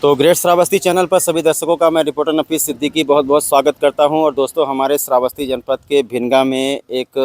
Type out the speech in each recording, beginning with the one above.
तो great Shravasti channel पर सभी दर्शकों का मैं रिपोर्टर नफीस सिद्दीकी बहुत बहुत स्वागत करता हूं। और दोस्तों, हमारे श्रावस्ती जनपद के भिनगा में एक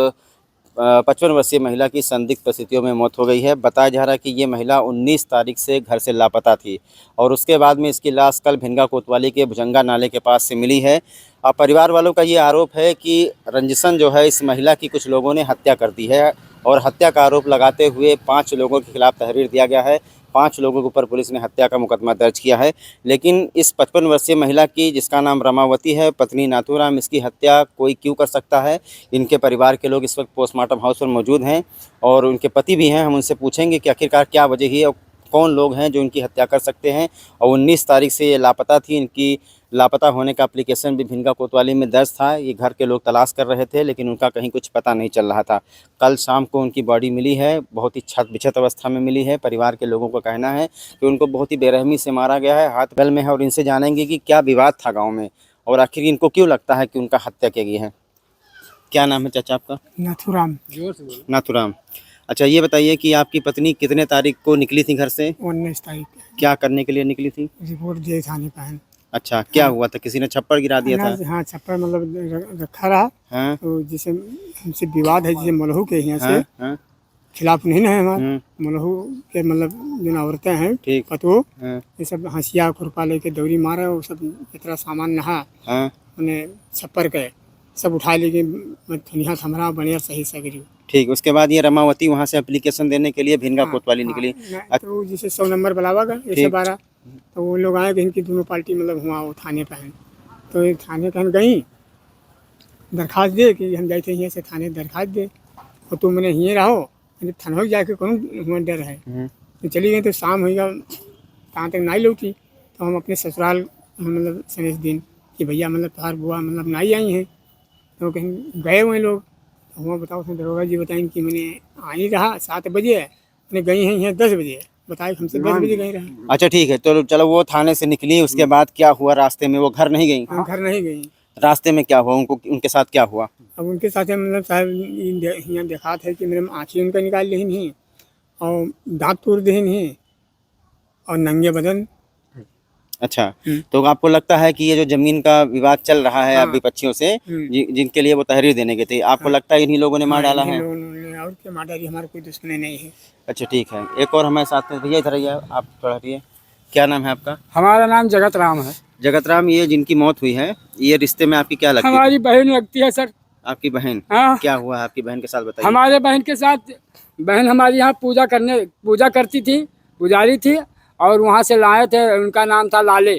55 वर्षीय महिला की संदिग्ध परिस्थितियों में मौत हो गई है। बताया जा रहा है कि ये महिला 19 तारीख से घर से लापता थी और उसके बाद में इसकी लाश कल भिनगा कोतवाली के भुजंगा नाले के पास से मिली है। अब परिवार वालों का ये आरोप है कि रंजिशन जो है इस महिला की कुछ लोगों ने हत्या कर दी है और हत्या का आरोप लगाते हुए 5 लोगों के खिलाफ तहरीर दिया गया है। 5 लोगों के ऊपर पुलिस ने हत्या का मुकदमा दर्ज किया है। लेकिन इस 55 वर्षीय महिला की, जिसका नाम रमावती है, पत्नी नाथूराम, इसकी हत्या कोई क्यों कर सकता है? इनके परिवार के लोग इस वक्त पोस्टमार्टम हाउस पर मौजूद हैं और उनके पति भी हैं। हम उनसे पूछेंगे कि आखिरकार क्या वजह है और कौन लोग हैं जो इनकी हत्या कर सकते हैं। और 19 तारीख से ये लापता थी। इनकी लापता होने का एप्लीकेशन भी भिनगा कोतवाली में दर्ज था। ये घर के लोग तलाश कर रहे थे लेकिन उनका कहीं कुछ पता नहीं चल रहा था। कल शाम को उनकी बॉडी मिली है, बहुत ही छत बिछत अवस्था में मिली है। परिवार के लोगों का कहना है कि उनको बहुत ही बेरहमी से मारा गया है, हाथ गल में है। और इनसे जानेंगे कि क्या विवाद था गाँव में और आखिर इनको क्यों लगता है कि उनका हत्या की गई है। क्या नाम है चाचा आपका? नाथूराम। नाथूराम। अच्छा, ये बताइए कि आपकी पत्नी कितने तारीख को निकली थी घर से? 19 तारीख क्या करने के लिए निकली थी? रिपोर्ट दिए थाने पर। अच्छा, क्या हुआ था? किसी ने छप्पड़ गिरा दिया था? हाँ, छप्पर मतलब रखा रहा। हाँ तो जिसे हमसे विवाद है, जिसे मलहू के यहाँ से हाँ खिलाफ नहीं है हमारे। मलहू के मतलब जो औरतें हैं, ठीक। पतो हाँ ये सब हंसिया खुरपा लेके दौरी मारे, वो सब इतना सामान नहा हाँ उन्हें छप्पर के सब उठा लेके दुनिया थमरा बढ़िया सही सगरी। ठीक। उसके बाद ये रमावती वहाँ से एप्लीकेशन देने के लिए भिनगा कोतवाली निकली। तो जिसे 100 नंबर बुलावागा 112, तो वो लोग आए कि इनकी दोनों पार्टी मतलब हुआ वो थाने पर हैं। तो ये थाने कहन गई दरखास्त दे कि हम जाते यहाँ से थाने दरखास्त दे और तुम मैंने यहीं रहो, थाना जाके कौन हुआ डर है। तो चली गई। तो शाम होगा कहाँ तक नहीं लौटी। तो हम अपने ससुराल मतलब सनेस दिन कि भैया मतलब तुम्हार बुआ मतलब नहीं आई हैं। तो कहीं गए हुए लोग। तो हुआ बताओ, उसने दरोगा जी बताएं कि मैंने आ ही रहा 7 बजे, मैंने गई हैं यहाँ 10 बजे, बताए हमसे 10 बजे गई रहा। अच्छा ठीक है, तो चलो वो थाने से निकली, उसके बाद क्या हुआ? रास्ते में वो घर नहीं गई? हम घर नहीं गई। रास्ते में क्या हुआ? उनके साथ क्या हुआ? अब उनके साथ मतलब साहब यहाँ देखा था कि मेरे आँखें उनका निकाल ली नहीं और दांत तोड़ दी नहीं और नंगे बदन। अच्छा, तो आपको लगता है कि ये जो जमीन का विवाद चल रहा है अब विपक्षियों से, जिनके लिए वो तहरीर देने गए थे, आपको लगता है इन्हीं लोगों ने मार डाला है? और क्या मार डाली, हमारा कोई दुश्मनी नहीं है। अच्छा ठीक है, एक और हमारे साथ में भैया, इधर आइए आप थोड़ा हटिए। क्या नाम है आपका? हमारा नाम जगत राम है। जगत राम, ये जिनकी मौत हुई है, ये रिश्ते में आपकी क्या लगती है? हमारी बहन लगती है सर। आपकी बहन? हाँ। क्या हुआ है आपकी बहन के साथ, बताइए। हमारे बहन के साथ, बहन हमारी यहाँ पूजा करती थी, पुजारी थी और वहाँ से लाए थे, उनका नाम था लाले।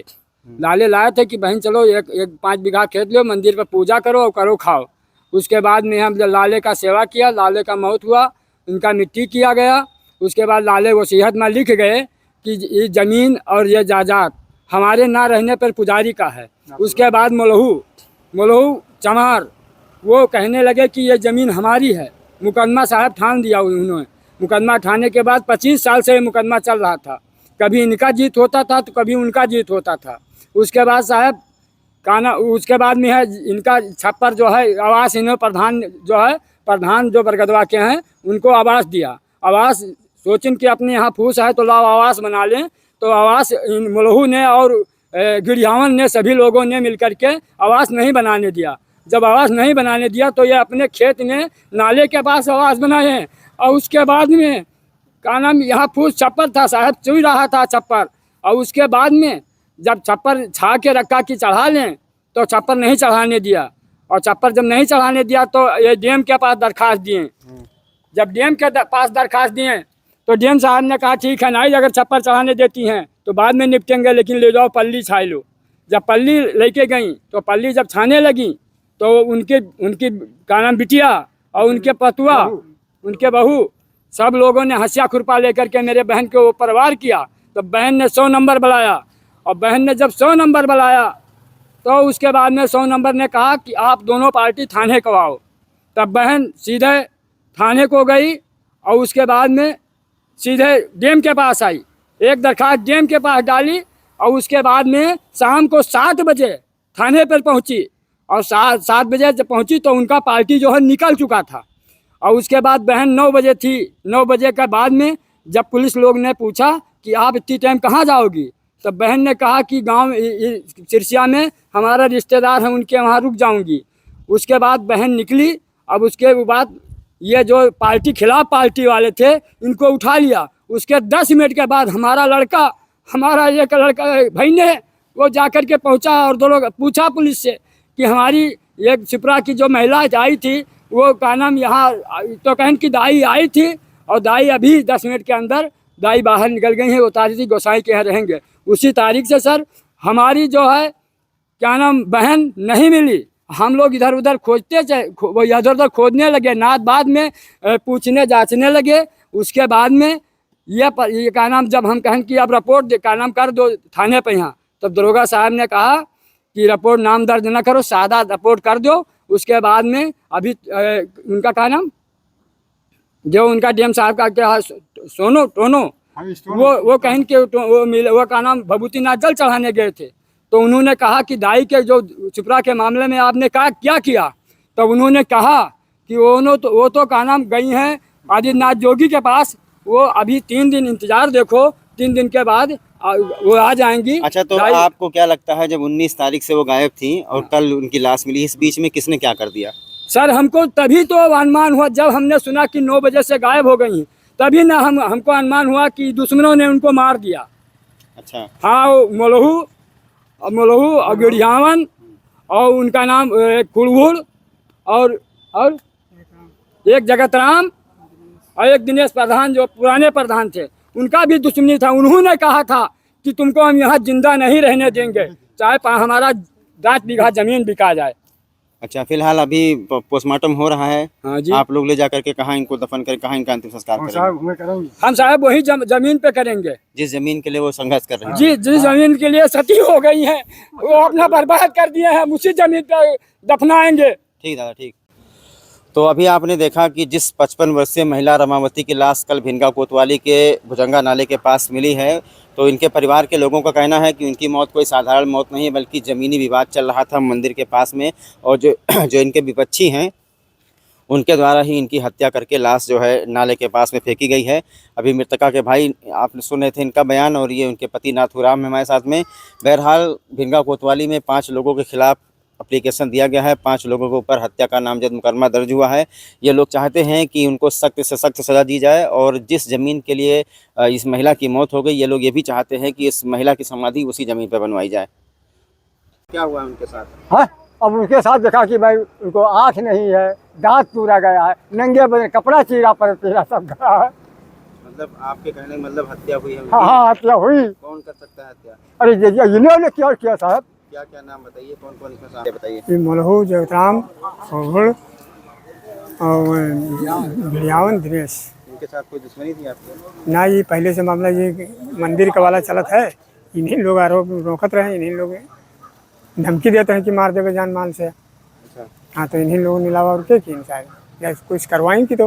लाले लाए थे कि बहन चलो एक 5 बीघा खेत लो, मंदिर पर पूजा करो और करो खाओ। उसके बाद में हम लाले का सेवा किया, लाले का मौत हुआ, उनका मिट्टी किया गया। उसके बाद लाले वसीयत में लिख गए कि ये ज़मीन और ये जायदाद हमारे ना रहने पर पुजारी का है। उसके बाद मलहू चमार वो कहने लगे कि ये ज़मीन हमारी है। मुकदमा साहब ठान दिया उन्होंने। मुकदमा ठाने के बाद 25 साल से मुकदमा चल रहा था। कभी इनका जीत होता था तो कभी उनका जीत होता था। उसके बाद साहब उसके बाद में है इनका छप्पर जो है आवास, इन्होंने प्रधान जो बरगदवा के हैं उनको आवास दिया। आवास सोचिन कि अपने यहाँ फूस है तो लाओ आवास बना लें। तो आवास मलहू ने और गिरियावन ने, सभी लोगों ने मिलकर के आवास नहीं बनाने दिया। जब आवास नहीं बनाने दिया तो ये अपने खेत में नाले के पास आवास बनाए हैं। और उसके बाद में का नाम यहाँ फूस छप्पर था साहब, चुई रहा था छप्पर। और उसके बाद में जब छप्पर छा के रखा कि चढ़ा लें तो छप्पर नहीं चढ़ाने दिया। और छप्पर जब नहीं चढ़ाने दिया तो ये डीएम के पास दरखास्त दिए। जब डीएम के पास दरखास्त दिए तो डीएम साहब ने कहा ठीक है, नहीं अगर छप्पर चढ़ाने देती हैं तो बाद में निपटेंगे, लेकिन ले जाओ पल्ली छाई लो। जब पल्ली लेके गई तो पल्ली जब छाने लगी तो उनकी का नाम बिटिया और उनके पतुआ, उनके बहू, सब लोगों ने हंसिया खुरपा लेकर के मेरे बहन के ऊपर वार किया। तो बहन ने 100 नंबर बुलाया और बहन ने जब 100 नंबर बुलाया तो उसके बाद में 100 नंबर ने कहा कि आप दोनों पार्टी थाने को आओ। तब बहन सीधे थाने को गई और उसके बाद में सीधे डीएम के पास आई, एक दरखास्त डीएम के पास डाली। और उसके बाद में शाम को 7 बजे थाने पर पहुंची और 7 बजे जब पहुंची तो उनका पार्टी जो है निकल चुका था। और उसके बाद बहन 9 बजे थी। 9 बजे के बाद में जब पुलिस लोग ने पूछा कि आप इतनी टाइम कहाँ जाओगी, तब बहन ने कहा कि गांव सिरसिया में हमारा रिश्तेदार है, उनके वहाँ रुक जाऊंगी। उसके बाद बहन निकली। अब उसके बाद ये जो पार्टी खिलाफ पार्टी वाले थे इनको उठा लिया। उसके 10 मिनट के बाद हमारा एक लड़का भाई ने वो जाकर के पहुंचा और दो लोग पूछा पुलिस से कि हमारी एक छिपरा की जो महिला आई थी वो का नाम यहाँ, तो कहन की दाई आई थी और दाई अभी 10 मिनट के अंदर दाई बाहर निकल गई है, वो तारीख गोसाई के यहाँ रहेंगे। उसी तारीख से सर हमारी जो है क्या नाम बहन नहीं मिली। हम लोग इधर उधर खोजते वो इधर उधर खोजने लगे, नात बाद में पूछने जांचने लगे। उसके बाद में ये क्या नाम जब हम कहें कि अब रिपोर्ट क्या नाम कर दो थाने पे यहाँ, तब दरोगा साहब ने कहा कि रिपोर्ट नाम दर्ज न करो, सादा रिपोर्ट कर दो। उसके बाद में अभी उनका क्या नाम जो उनका डीएम साहब का क्या सोनो टोनो वो कहीं के वो का नाम भभूतिनाथ जल चढ़ाने गए थे। तो उन्होंने कहा कि दाई के जो छिपरा के मामले में आपने क्या किया। तो उन्होंने कहा कि वो तो का नाम गई हैं आदित्यनाथ जोगी के पास, वो अभी 3 दिन इंतजार देखो, 3 दिन के बाद वो आ जाएंगी। अच्छा, तो आपको क्या लगता है जब 19 तारीख से वो गायब थी और कल उनकी लाश मिली, इस बीच में किसने क्या कर दिया? सर हमको तभी तो अनुमान हुआ जब हमने सुना कि 9 बजे से गायब हो गई, तभी ना हमको अनुमान हुआ कि दुश्मनों ने उनको मार दिया। अच्छा, हाँ, मोलहू और गिड़ियावन और उनका नाम कुड़वुड़ और एक जगतराम और एक दिनेश प्रधान जो पुराने प्रधान थे, उनका भी दुश्मनी था। उन्होंने कहा था कि तुमको हम यहाँ जिंदा नहीं रहने देंगे, चाहे हमारा 10 बीघा जमीन बिका जाए। अच्छा, फिलहाल अभी पोस्टमार्टम हो रहा है। हाँ जी। आप लोग ले जाकर के कहाँ इनको दफन करें, कहाँ इनका अंतिम संस्कार करेंगे? हम साहब वही जमीन पे करेंगे जिस जमीन के लिए वो संघर्ष कर रहे हैं। जी, जिस जमीन के लिए सती हो गई है वो अपना बर्बाद कर दिए हैं, उसी जमीन पे दफनाएंगे। ठीक दादा, ठीक। तो अभी आपने देखा कि जिस 55 वर्षीय महिला रमावती की लाश कल भिनगा कोतवाली के भुजंगा नाले के पास मिली है, तो इनके परिवार के लोगों का कहना है कि उनकी मौत कोई साधारण मौत नहीं है, बल्कि ज़मीनी विवाद चल रहा था मंदिर के पास में, और जो इनके विपक्षी हैं उनके द्वारा ही इनकी हत्या करके लाश जो है नाले के पास में फेंकी गई है। अभी मृतका के भाई आपने सुने थे इनका बयान, और ये उनके पति नाथूराम हमारे साथ में। बहरहाल भिनगा कोतवाली में 5 लोगों के खिलाफ एप्लीकेशन दिया गया है, 5 लोगों के ऊपर हत्या का नामजद मुकदमा दर्ज हुआ है। ये लोग चाहते हैं कि उनको सख्त से सख्त सज़ा दी जाए, और जिस ज़मीन के लिए इस महिला की मौत हो गई, ये लोग ये भी चाहते हैं कि इस महिला की समाधि उसी ज़मीन पर बनवाई जाए। क्या हुआ उनके साथ? हाँ, अब उनके साथ देखा कि भाई उनको आँख नहीं है, दांत टूटा गया है, नंगे बदन कपड़ा चीरा पर तेरा सब गया है। मतलब आपके कहने का मतलब हत्या हुई है? हाँ, हत्या हुई। कौन कर सकता है हत्या? अरे इन्होंने क्या किया साहब? क्या क्या नाम बताइए, कौन कौन इसमें साथ बताइए? मोलहू, जगतराम और गिड़ियावन, दिनेश। इनके साथ कोई दुश्मनी थी आपको? ना, ये पहले से मामला ये मंदिर का वाला चलत है। इन्हीं लोग आरोप रोकत रहे, इन्हीं लोग धमकी देते हैं कि मार देवे जान माल से। अच्छा। हाँ, तो इन्हीं लोगों ने अलावा और क्या की शायद कुछ करवाएंगी तो।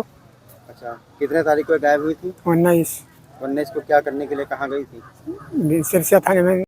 अच्छा, कितने तारीख को गायब हुई थी? 19 को क्या करने के लिए कहाँ गई थी? सिरसिया थाने में।